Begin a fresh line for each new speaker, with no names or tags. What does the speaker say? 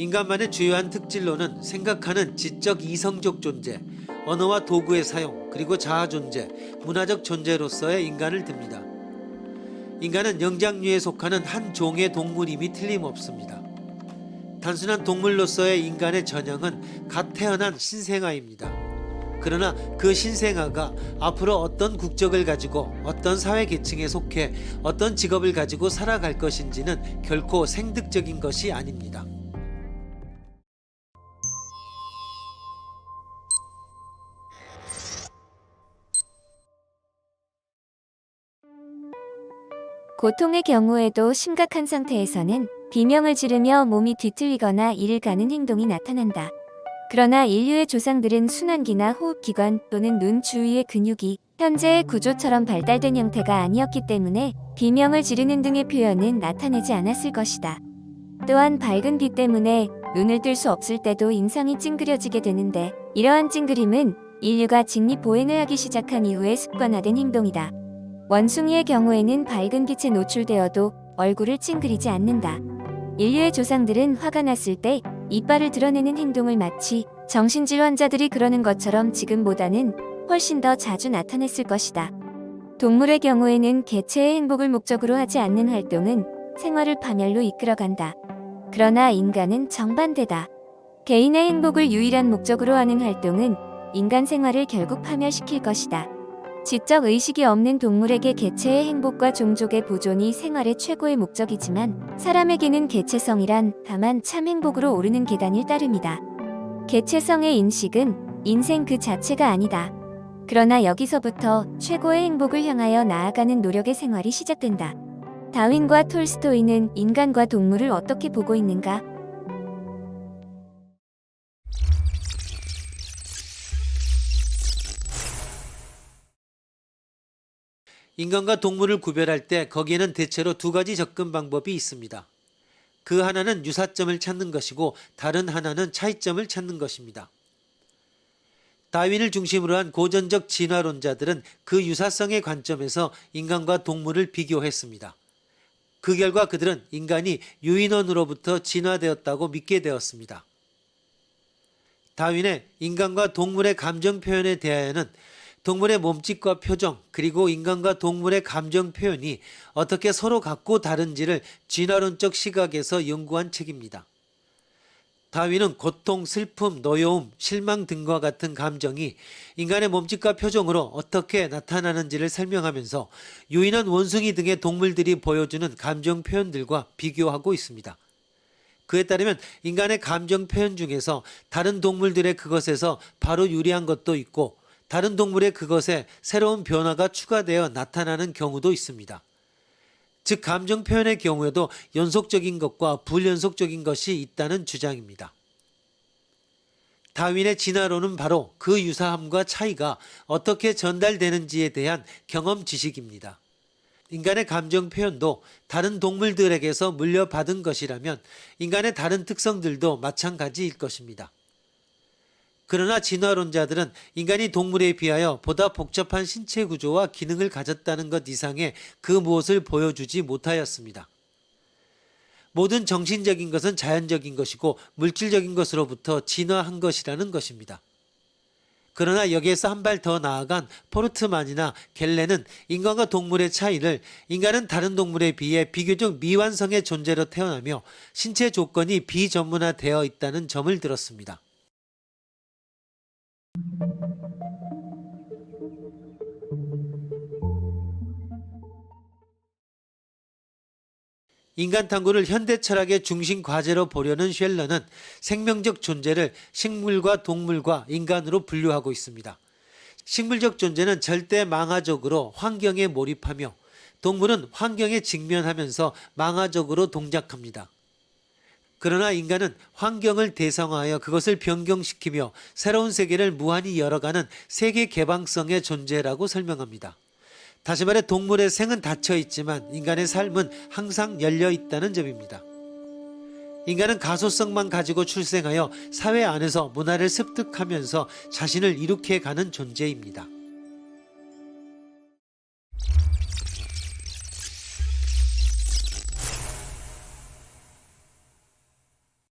인간만의 주요한 특질로는 생각하는 지적 이성적 존재, 언어와 도구의 사용, 그리고 자아 존재, 문화적 존재로서의 인간을 듭니다. 인간은 영장류에 속하는 한 종의 동물임이 틀림없습니다. 단순한 동물로서의 인간의 전형은 갓 태어난 신생아입니다. 그러나 그 신생아가 앞으로 어떤 국적을 가지고 어떤 사회 계층에 속해 어떤 직업을 가지고 살아갈 것인지는 결코 생득적인 것이 아닙니다.
고통의 경우에도 심각한 상태에서는 비명을 지르며 몸이 뒤틀리거나 이를 가는 행동이 나타난다. 그러나 인류의 조상들은 순환기나 호흡기관 또는 눈 주위의 근육이 현재의 구조처럼 발달된 형태가 아니었기 때문에 비명을 지르는 등의 표현은 나타내지 않았을 것이다. 또한 밝은 빛 때문에 눈을 뜰 수 없을 때도 인상이 찡그려지게 되는데, 이러한 찡그림은 인류가 직립보행을 하기 시작한 이후에 습관화된 행동이다. 원숭이의 경우에는 밝은 빛에 노출되어도 얼굴을 찡그리지 않는다. 인류의 조상들은 화가 났을 때 이빨을 드러내는 행동을 마치 정신질 환자들이 그러는 것처럼 지금보다는 훨씬 더 자주 나타냈을 것이다. 동물의 경우에는 개체의 행복을 목적으로 하지 않는 활동은 생활을 파멸로 이끌어간다. 그러나 인간은 정반대다. 개인의 행복을 유일한 목적으로 하는 활동은 인간 생활을 결국 파멸시킬 것이다. 지적 의식이 없는 동물에게 개체의 행복과 종족의 보존이 생활의 최고의 목적이지만, 사람에게는 개체성이란 다만 참 행복으로 오르는 계단일 따름이다. 개체성의 인식은 인생 그 자체가 아니다. 그러나 여기서부터 최고의 행복을 향하여 나아가는 노력의 생활이 시작된다. 다윈과 톨스토이는 인간과 동물을 어떻게 보고 있는가?
인간과 동물을 구별할 때 거기에는 대체로 두 가지 접근 방법이 있습니다. 그 하나는 유사점을 찾는 것이고 다른 하나는 차이점을 찾는 것입니다. 다윈을 중심으로 한 고전적 진화론자들은 그 유사성의 관점에서 인간과 동물을 비교했습니다. 그 결과 그들은 인간이 유인원으로부터 진화되었다고 믿게 되었습니다. 다윈의 인간과 동물의 감정 표현에 대하여는 동물의 몸짓과 표정, 그리고 인간과 동물의 감정 표현이 어떻게 서로 같고 다른지를 진화론적 시각에서 연구한 책입니다. 다윈은 고통, 슬픔, 노여움, 실망 등과 같은 감정이 인간의 몸짓과 표정으로 어떻게 나타나는지를 설명하면서 유인원 원숭이 등의 동물들이 보여주는 감정 표현들과 비교하고 있습니다. 그에 따르면 인간의 감정 표현 중에서 다른 동물들의 그것에서 바로 유리한 것도 있고, 다른 동물의 그것에 새로운 변화가 추가되어 나타나는 경우도 있습니다. 즉, 감정 표현의 경우에도 연속적인 것과 불연속적인 것이 있다는 주장입니다. 다윈의 진화론은 바로 그 유사함과 차이가 어떻게 전달되는지에 대한 경험 지식입니다. 인간의 감정 표현도 다른 동물들에게서 물려받은 것이라면 인간의 다른 특성들도 마찬가지일 것입니다. 그러나 진화론자들은 인간이 동물에 비하여 보다 복잡한 신체 구조와 기능을 가졌다는 것 이상의 그 무엇을 보여주지 못하였습니다. 모든 정신적인 것은 자연적인 것이고 물질적인 것으로부터 진화한 것이라는 것입니다. 그러나 여기에서 한 발 더 나아간 포르트만이나 갤레는 인간과 동물의 차이를 인간은 다른 동물에 비해 비교적 미완성의 존재로 태어나며 신체 조건이 비전문화되어 있다는 점을 들었습니다. 인간 탐구를 현대 철학의 중심 과제로 보려는 쉘러는 생명적 존재를 식물과 동물과 인간으로 분류하고 있습니다. 식물적 존재는 절대 망화적으로 환경에 몰입하며, 동물은 환경에 직면하면서 망화적으로 동작합니다. 그러나 인간은 환경을 대상화하여 그것을 변경시키며 새로운 세계를 무한히 열어가는 세계 개방성의 존재라고 설명합니다. 다시 말해 동물의 생은 닫혀 있지만 인간의 삶은 항상 열려 있다는 점입니다. 인간은 가소성만 가지고 출생하여 사회 안에서 문화를 습득하면서 자신을 이룩해 가는 존재입니다.